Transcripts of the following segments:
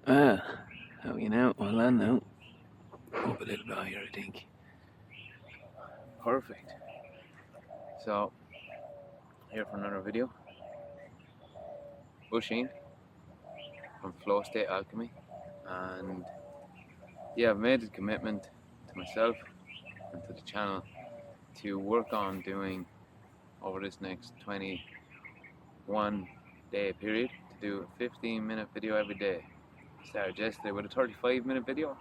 Ah, how are you now? Well, I know. Up a little bit higher, I think. Perfect. So, here for another video. Bushing from Flow-StateAlchemy. And yeah, I've made a commitment to myself and to the channel to work on doing over this next 21 day period to do a 15-minute video every day. Started yesterday with a 35-minute video,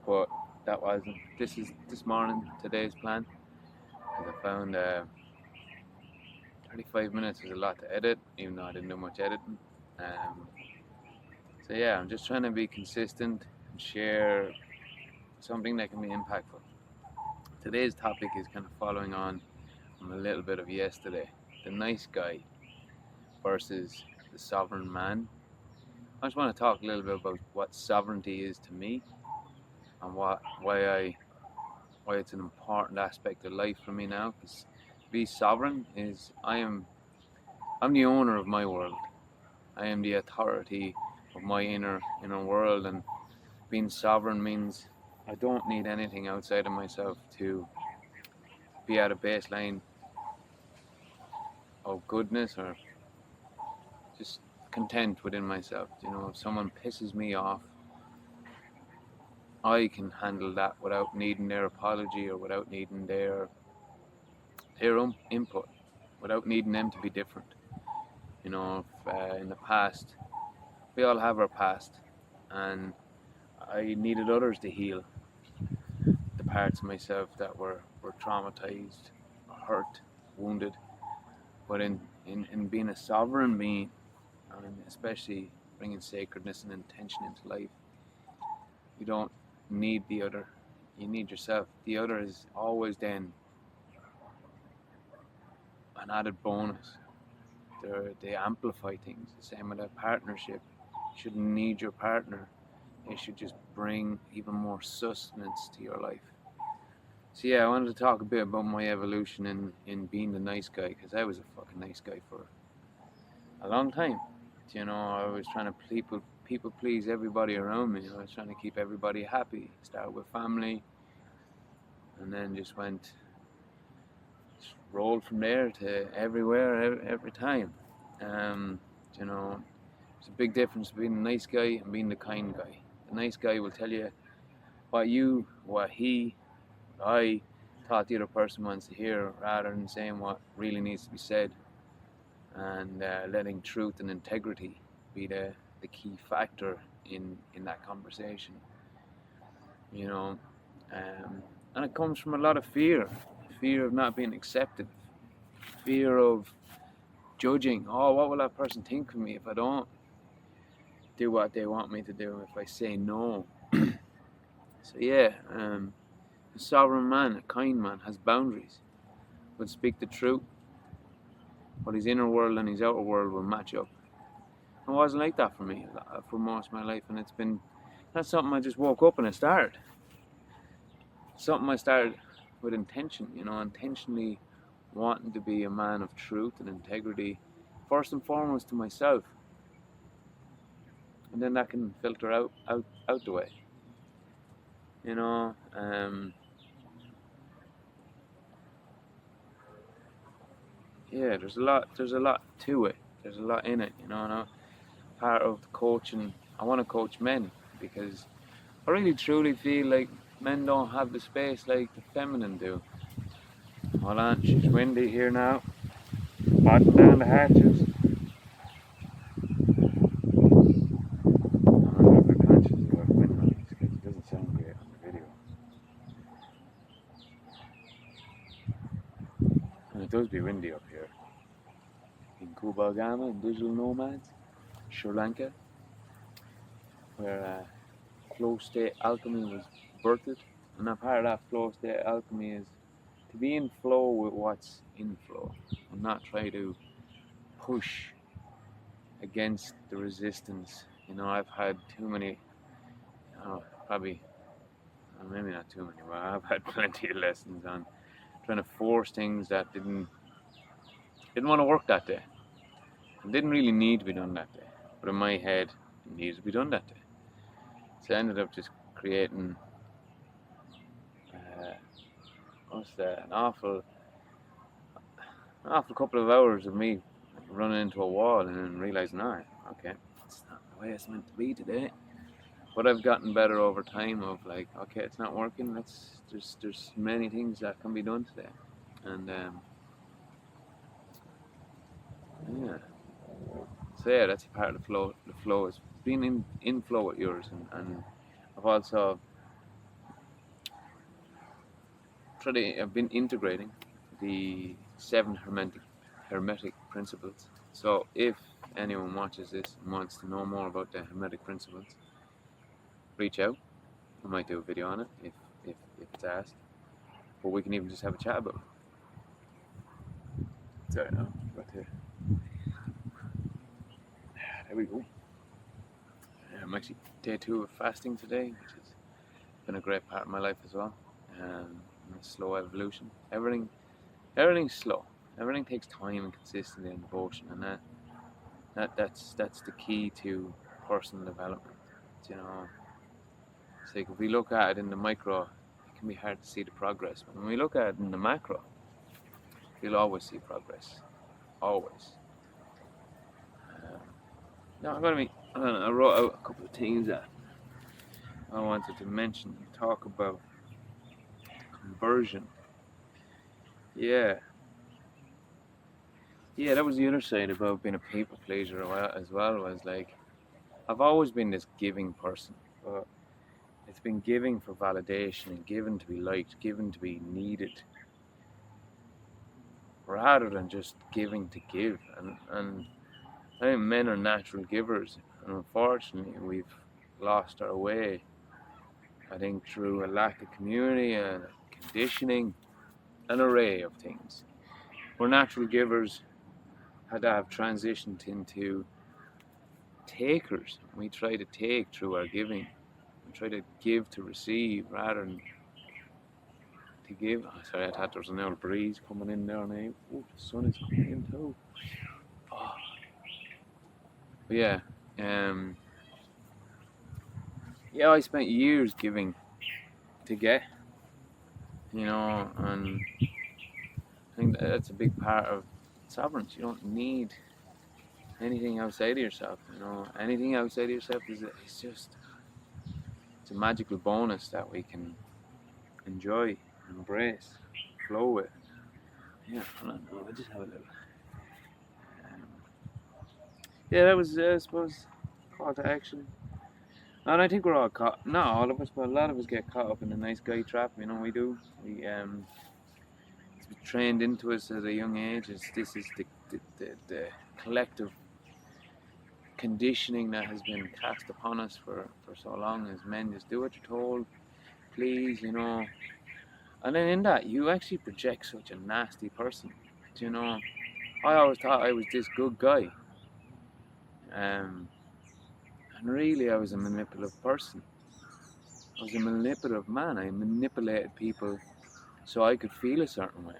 but that wasn't. This is this morning, today's plan, because I found 35 minutes is a lot to edit, even though I didn't do much editing. So yeah, I'm just trying to be consistent and share something that can be impactful. Today's topic is kind of following on from a little bit of yesterday. The nice guy versus the sovereign man. I just want to talk a little bit about what sovereignty is to me and why it's an important aspect of life for me now. Because to be sovereign is I'm the owner of my world. I am the authority of my inner world, and being sovereign means I don't need anything outside of myself to be at a baseline of goodness or just content within myself. You know, if someone pisses me off, I can handle that without needing their apology or without needing their own input, without needing them to be different. You know, if, in the past, we all have our past, and I needed others to heal the parts of myself that were traumatized, hurt, wounded. But in being a sovereign being, and especially bringing sacredness and intention into life, you don't need the other, you need yourself. The other is always then an added bonus. They amplify things. The same with a partnership. You shouldn't need your partner. It should just bring even more sustenance to your life. So yeah, I wanted to talk a bit about my evolution in being the nice guy, because I was a fucking nice guy for a long time. You know, I was trying to people please everybody around me. I was trying to keep everybody happy. Started with family, and then just rolled from there to everywhere, every time. You know, there's a big difference between a nice guy and being the kind guy. The nice guy will tell you what I thought the other person wants to hear, rather than saying what really needs to be said, and letting truth and integrity be the key factor in that conversation. You know, and it comes from a lot of fear of not being accepted, fear of judging. Oh, what will that person think of me if I don't do what they want me to do, if I say no? So yeah, a sovereign man, a kind man, has boundaries, will speak the truth, but his inner world and his outer world will match up. It wasn't like that for me for most of my life, and that's something I just woke up and I started. Something I started with intention, you know, intentionally wanting to be a man of truth and integrity, first and foremost to myself, and then that can filter out the way. You know, yeah, there's a lot to it. There's a lot in it, you know. And part of the coaching, I want to coach men, because I really truly feel like men don't have the space like the feminine do. Hold on, she's windy here now. Batten down the hatches. I'm a little bit conscious about wind noise because it doesn't sound great on the video. And it does be windy up here. In Kubagama, in Digital Nomads, Sri Lanka, where Flow-StateAlchemy was birthed. And a part of that Flow-StateAlchemy is to be in flow with what's in flow, and not try to push against the resistance. You know, I've had too many, probably, maybe not too many, but I've had plenty of lessons on trying to force things that didn't want to work that day. It didn't really need to be done that day. But in my head, needed to be done that day. So I ended up just creating an awful couple of hours of me running into a wall and then realizing, okay, it's not the way it's meant to be today. But I've gotten better over time of like, okay, it's not working. There's many things that can be done today, and yeah. So yeah, that's a part of the flow. The flow is being in flow with yours, and I've also I've been integrating the 7 hermetic principles. So if anyone watches this and wants to know more about the hermetic principles, reach out. I might do a video on it if it's asked, but we can even just have a chat about it. Sorry, no, right here. There we go. I'm actually day 2 of fasting today, which has been a great part of my life as well. A slow evolution. Everything's slow. Everything takes time and consistency and devotion, and that's the key to personal development. You know, it's like if we look at it in the micro, it can be hard to see the progress. But when we look at it in the macro, you'll always see progress. Always. Now I wrote out a couple of things that I wanted to mention and talk about. Conversion. Yeah, that was the other side about being a people pleaser as well, was like, I've always been this giving person, but it's been giving for validation and given to be liked, given to be needed, rather than just giving to give. And I think men are natural givers, and unfortunately we've lost our way, I think, through a lack of community and conditioning, an array of things. We're natural givers had to have transitioned into takers. We try to take through our giving. We try to give to receive rather than to give. Oh, sorry, I thought there was an old breeze coming in there now. Oh, the sun is coming in too. Oh. But yeah, I spent years giving to get, and I think that's a big part of sovereignty. You don't need anything outside of yourself. Anything outside of yourself it's a magical bonus that we can enjoy, embrace, flow with. Yeah, hold on, I just have a little. That was, I suppose, call to action. And I think we're all caught, not all of us, but a lot of us get caught up in the nice guy trap. We do. It's trained into us at a young age. This is the collective conditioning that has been cast upon us for so long as men. Just do what you're told, please, And then in that, you actually project such a nasty person. I always thought I was this good guy. And really I was a manipulative person. I was a manipulative man. I manipulated people so I could feel a certain way.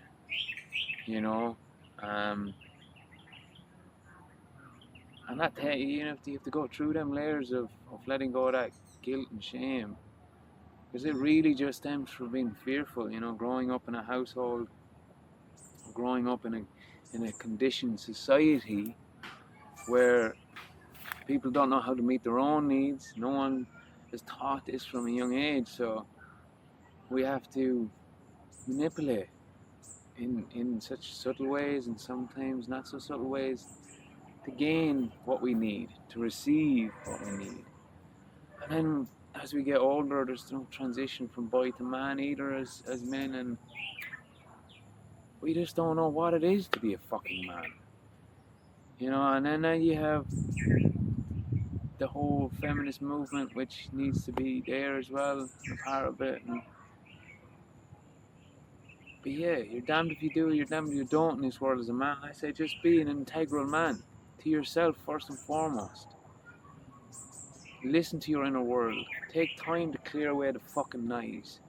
And that you have to go through them layers of letting go of that guilt and shame. Because it really just stems from being fearful, growing up in a household, growing up in a conditioned society where people don't know how to meet their own needs. No one is taught this from a young age, so we have to manipulate in such subtle ways and sometimes not so subtle ways to gain what we need, to receive what we need. And then as we get older, there's no transition from boy to man either as men, and we just don't know what it is to be a fucking man. And then you have the whole feminist movement, which needs to be there as well, a part of it. But yeah, you're damned if you do, you're damned if you don't in this world as a man. I say just be an integral man to yourself first and foremost. Listen to your inner world. Take time to clear away the fucking noise.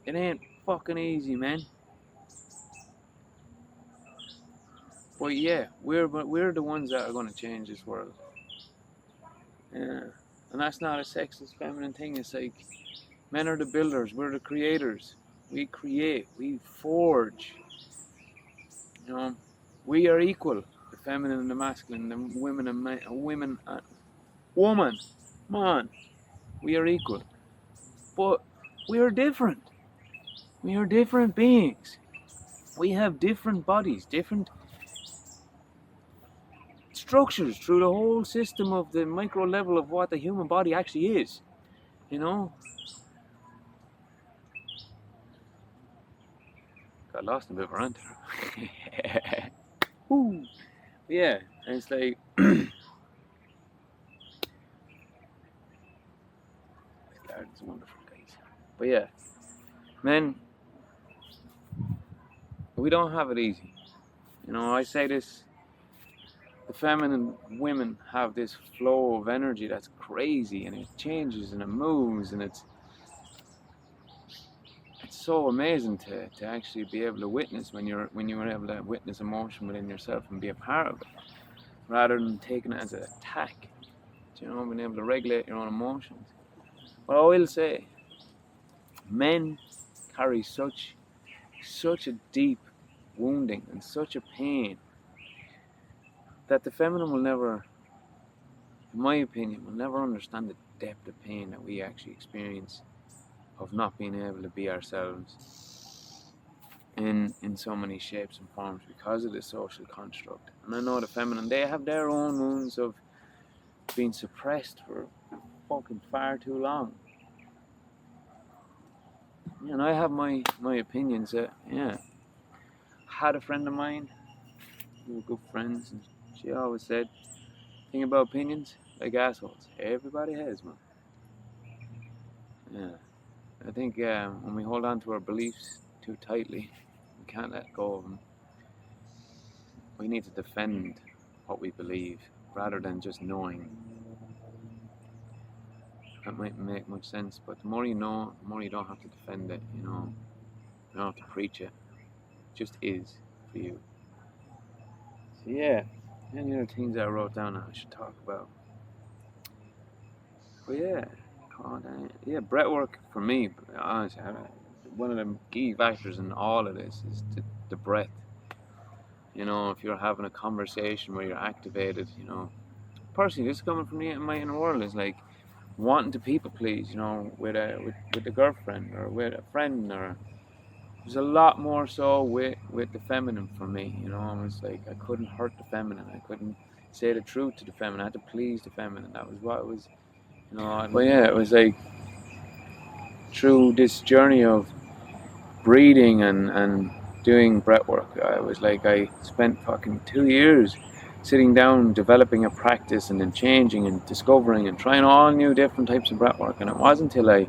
It ain't fucking easy, man. But yeah, we're the ones that are going to change this world. Yeah. And that's not a sexist feminine thing. It's like men are the builders, we're the creators. We create, we forge. You know, we are equal. The feminine and the masculine, the women and men, women and woman, man. We are equal. But we are different. We are different beings. We have different bodies, different structures through the whole system of the micro level of what the human body actually is. You know? Got lost in a bit of a rant there. Woo. Yeah, and it's like it's wonderful, guys. But yeah, men, we don't have it easy. You know, I say this, the feminine women have this flow of energy that's crazy, and it changes and it moves, and it's so amazing to actually be able to witness when you're able to witness emotion within yourself and be a part of it, rather than taking it as an attack. You know, being able to regulate your own emotions. But I will say, men carry such a deep wounding and such a pain that the feminine will never, in my opinion, will never understand the depth of pain that we actually experience of not being able to be ourselves in so many shapes and forms because of the social construct. And I know the feminine, they have their own wounds of being suppressed for fucking far too long. And I have my opinions that, yeah. Had a friend of mine, we were good friends, and she always said, thing about opinions, like assholes, everybody has one. Yeah. I think when we hold on to our beliefs too tightly, we can't let go of them. We need to defend what we believe rather than just knowing. That might make much sense, but the more you know, the more you don't have to defend it, you know. You don't have to preach it. It just is for you. So yeah, any other things I wrote down I should talk about. But yeah, breathwork for me, honestly, one of the key factors in all of this is the breath. You know, if you're having a conversation where you're activated, you know, personally, this is coming from my inner world, is like wanting to people please, you know, with a girlfriend or with a friend, or there's a lot more so with the feminine for me. You know, I was like, I couldn't hurt the feminine, I couldn't say the truth to the feminine, I had to please the feminine. That was what it was, you know. But yeah, it was like through this journey of breathing and doing breath work, I was like, I spent fucking 2 years sitting down, developing a practice, and then changing and discovering and trying all new different types of breath work. And it wasn't until I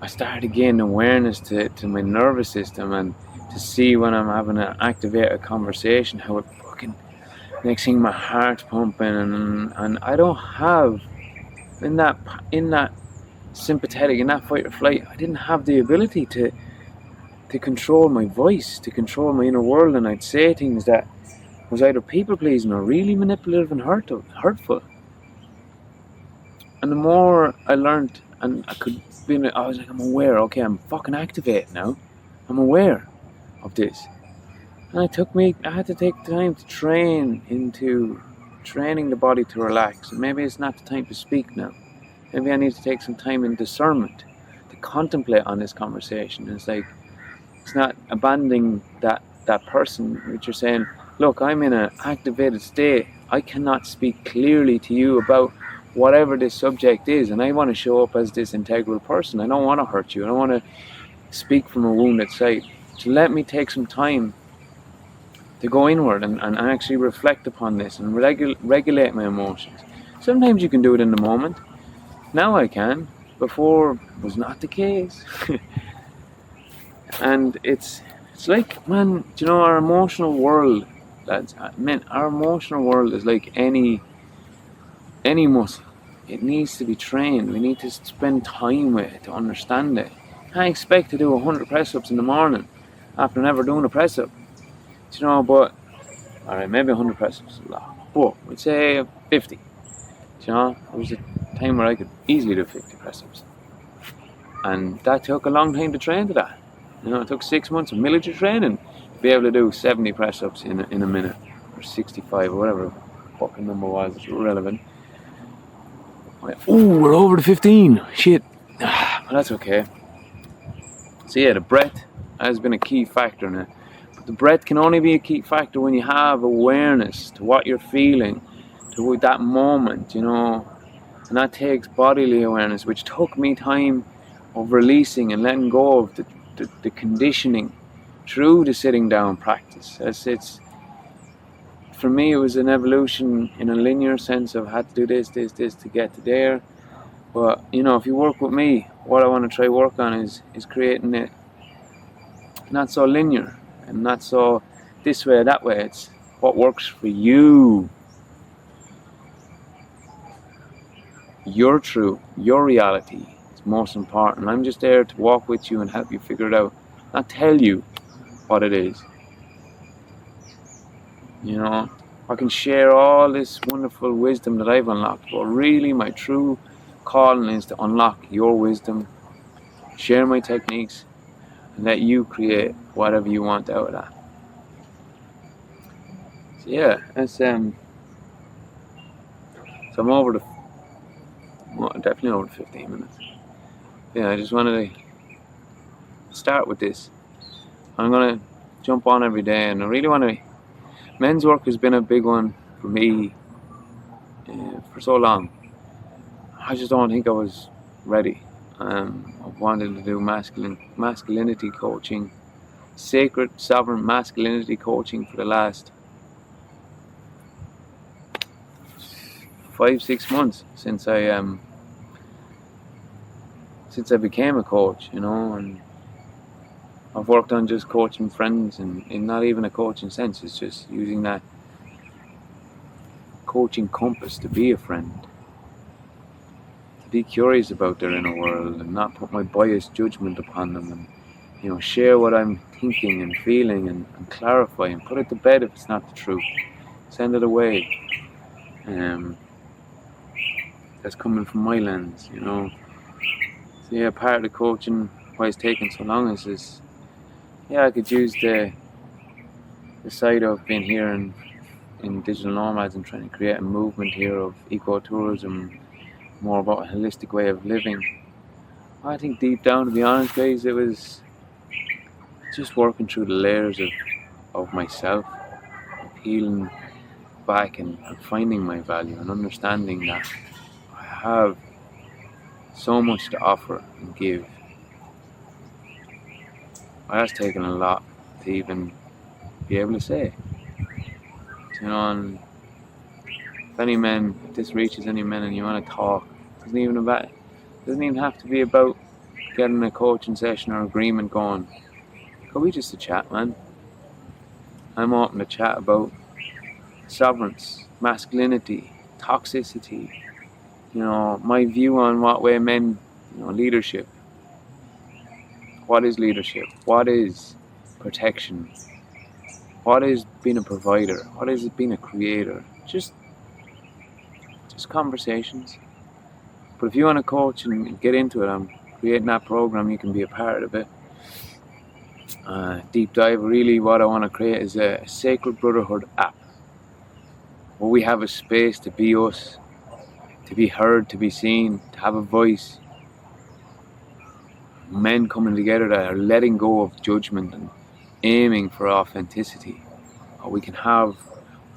started gaining awareness to my nervous system, and to see when I'm having to activate a conversation, how it fucking, next thing my heart's pumping, and I don't have in that sympathetic, in that fight or flight, I didn't have the ability to control my voice, to control my inner world, and I'd say things that was either people pleasing or really manipulative and hurtful. And the more I learned, and I was like, I'm aware. Okay, I'm fucking activated now. I'm aware of this. And I had to take time to train into training the body to relax. And maybe it's not the time to speak now. Maybe I need to take some time in discernment to contemplate on this conversation. And it's like, it's not abandoning that person, which you're saying, look, I'm in an activated state. I cannot speak clearly to you about whatever this subject is, and I want to show up as this integral person. I don't want to hurt you. I don't want to speak from a wounded side. So let me take some time to go inward and actually reflect upon this and regulate my emotions. Sometimes you can do it in the moment. Now I can. Before was not the case. And it's like, man, do you know, our emotional world, our emotional world is like any muscle. It needs to be trained. We need to spend time with it to understand it. I expect to do 100 press-ups in the morning after never doing a press-up. Do you know, but, alright, maybe 100 press-ups is a lot. But we'd say 50. You know, there was a time where I could easily do 50 press-ups. And that took a long time to train to that. You know, it took 6 months of military training to be able to do 70 press-ups in a minute, or 65, or whatever the fucking number was. It's irrelevant. Oh, we're over the 15. Shit. But that's okay. So yeah, the breath has been a key factor in it. But the breath can only be a key factor when you have awareness to what you're feeling, to that moment, you know. And that takes bodily awareness, which took me time of releasing and letting go of the conditioning through the sitting down practice. It's for me, it was an evolution in a linear sense of had to do this to get to there. But you know, if you work with me, what I want to try work on is creating it not so linear and not so this way or that way. It's what works for you. Your truth, your reality is most important. I'm just there to walk with you and help you figure it out, not tell you what it is. You know, I can share all this wonderful wisdom that I've unlocked, but really my true calling is to unlock your wisdom, share my techniques, and let you create whatever you want out of that. So yeah, that's so I'm over the definitely over the 15 minutes. Yeah, I just wanted to start with this. I'm gonna jump on every day, and I really want to. Men's work has been a big one for me for so long. I just don't think I was ready. I wanted to do masculinity coaching, sacred, sovereign masculinity coaching for the last 5-6 months since I became a coach, you know, and I've worked on just coaching friends and in not even a coaching sense. It's just using that coaching compass to be a friend, to be curious about their inner world and not put my biased judgment upon them, and you know, share what I'm thinking and feeling and clarify and put it to bed if it's not the truth. Send it away. That's coming from my lens, you know. So yeah, part of the coaching, why it's taking so long is this. Yeah, I could use the side of being here in Digital Nomads and trying to create a movement here of ecotourism, more about a holistic way of living. I think deep down, to be honest, guys, it was just working through the layers of myself, peeling back and finding my value and understanding that I have so much to offer and give. It has taken a lot to even be able to say. You know, and if this reaches any men and you want to talk, it doesn't even have to be about getting a coaching session or agreement going. It could be just a chat, man. I'm open to chat about sovereigns, masculinity, toxicity, you know, my view on what way men, you know, leadership. What is leadership? What is protection? What is being a provider? What is it being a creator? Just conversations. But if you want to coach and get into it, I'm creating that program. You can be a part of it. Deep dive. Really, what I want to create is a sacred brotherhood app, where we have a space to be us, to be heard, to be seen, to have a voice. Men coming together that are letting go of judgment and aiming for authenticity. Or we can have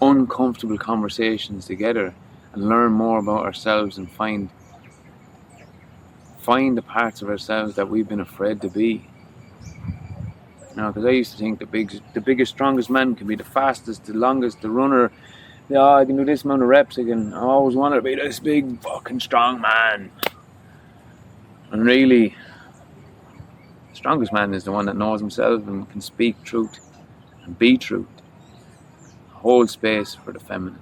uncomfortable conversations together and learn more about ourselves and find the parts of ourselves that we've been afraid to be. You know, because I used to think the biggest, strongest man can be the fastest, the longest, the runner. Yeah, I can do this amount of reps. I always wanted to be this big fucking strong man. And really, the strongest man is the one that knows himself and can speak truth and be truth. Hold space for the feminine.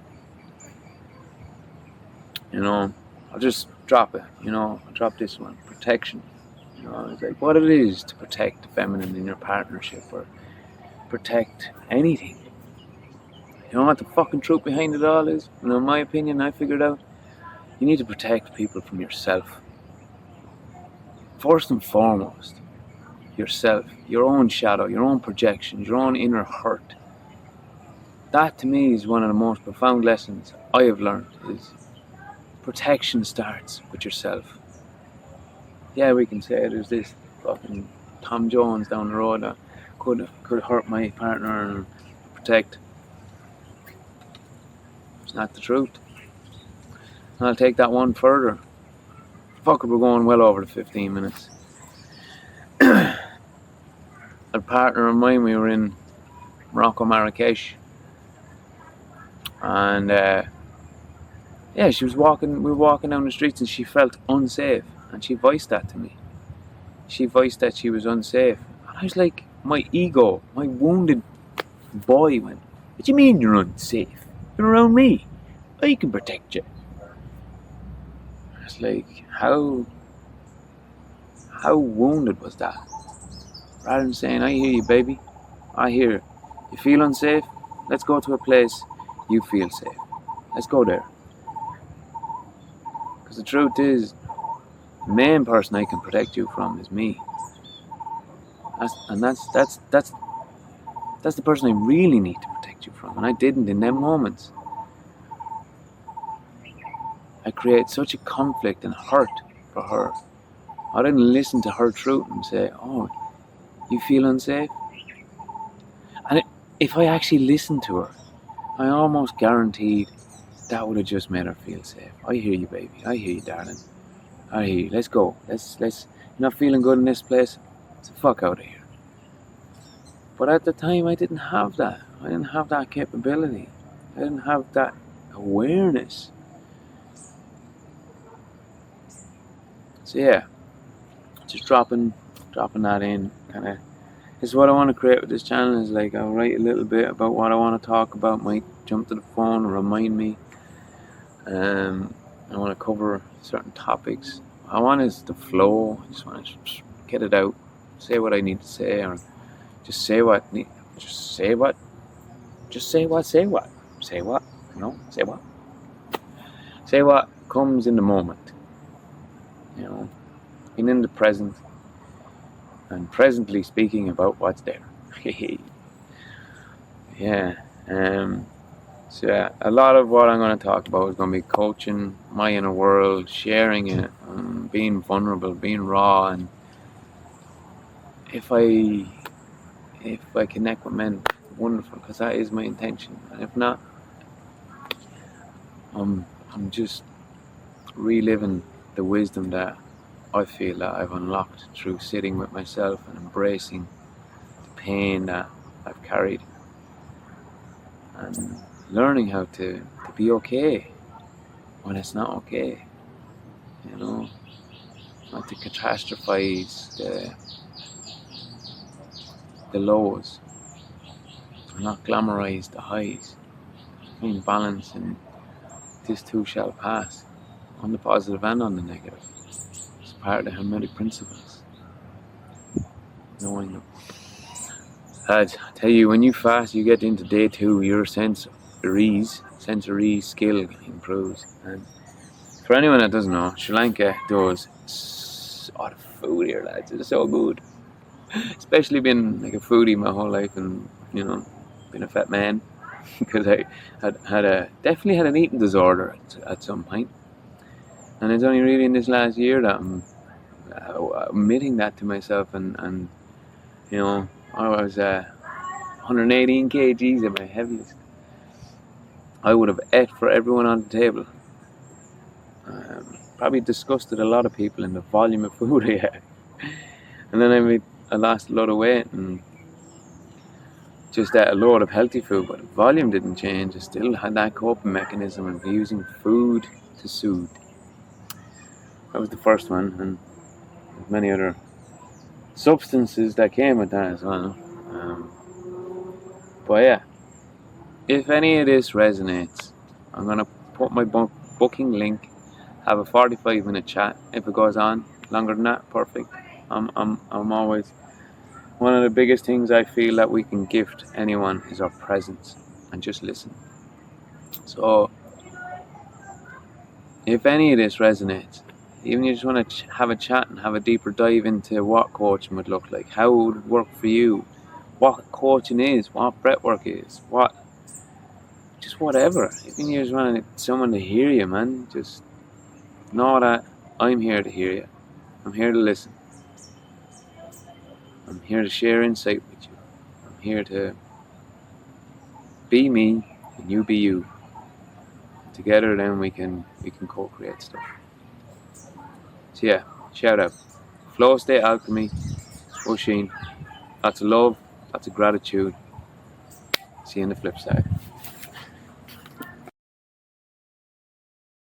You know, I'll just drop it. You know, I'll drop this one. Protection. You know, it's like what it is to protect the feminine in your partnership or protect anything. You know what the fucking truth behind it all is? You know, in my opinion, I figured out You need to protect people from yourself. First and foremost, yourself, your own shadow, your own projections, your own inner hurt. That to me is one of the most profound lessons I have learned, is protection starts with yourself. Yeah, we can say there's this fucking Tom Jones down the road that could hurt my partner and protect. It's not the truth. And I'll take that one further. Fuck it, we're going well over the 15 minutes. A partner of mine, we were in Morocco, Marrakesh, and yeah, we were walking down the streets and she felt unsafe, and she voiced that to me. She voiced that she was unsafe. And I was like, my ego, my wounded boy went, what do you mean you're unsafe? You're around me. I can protect you. I was like, how wounded was that? Rather than saying, I hear you, baby. I hear you. You feel unsafe? Let's go to a place you feel safe. Let's go there. Because the truth is, the main person I can protect you from is me. That's the person I really need to protect you from. And I didn't in them moments. I create such a conflict and hurt for her. I didn't listen to her truth and say, oh, you feel unsafe? And if I actually listened to her, I almost guaranteed that would have just made her feel safe. I hear you, baby. I hear you, darling. I hear you. Let's go. Let's. You're not feeling good in this place? Get the fuck out of here. But at the time, I didn't have that. I didn't have that capability. I didn't have that awareness. So yeah, just dropping that in, kind of. This is what I want to create with this channel. Is like I'll write a little bit about what I want to talk about. Might jump to the phone, remind me. I want to cover certain topics. I want is the flow. I just want to get it out, say what I need to say, or just say what. You know, say what comes in the moment. You know, being in the present and presently speaking about what's there. Yeah. So a lot of what I'm going to talk about is going to be coaching my inner world, sharing it, being vulnerable, being raw, and if I connect with men, wonderful, because that is my intention. And if not, I'm just reliving the wisdom that I feel that I've unlocked through sitting with myself and embracing the pain that I've carried, and learning how to be okay when it's not okay, you know, not to catastrophize the lows, and not glamorize the highs. Being balanced, and this too shall pass, on the positive and on the negative. It's part of the Hermetic principles. Knowing them. I tell you, when you fast, you get into day 2, your sensory skill improves. And for anyone that doesn't know, Sri Lanka does the food here, lads. It's so good. Especially being like a foodie my whole life, and you know, being a fat man, because I definitely had an eating disorder at some point, and it's only really in this last year that I'm admitting that to myself, and you know, I was 118 kgs at my heaviest. I would have ate for everyone on the table. Probably disgusted a lot of people in the volume of food I had. And then I lost a lot of weight and just ate a load of healthy food, but the volume didn't change. I still had that coping mechanism of using food to soothe. That was the first one, and many other substances that came with that as well. But yeah, if any of this resonates, I'm gonna put my booking link, have a 45-minute chat. If it goes on longer than that, perfect. I'm always, one of the biggest things I feel that we can gift anyone is our presence, and just listen. So if any of this resonates, even you just want to have a chat and have a deeper dive into what coaching would look like, how it would work for you, what coaching is, what breathwork is, just whatever. Even you just want someone to hear you, man, just know that I'm here to hear you. I'm here to listen. I'm here to share insight with you. I'm here to be me and you be you. Together then we can co-create stuff. So yeah, shout out. Flow-StateAlchemy, Oisin. Lots of love, lots of gratitude. See you on the flip side.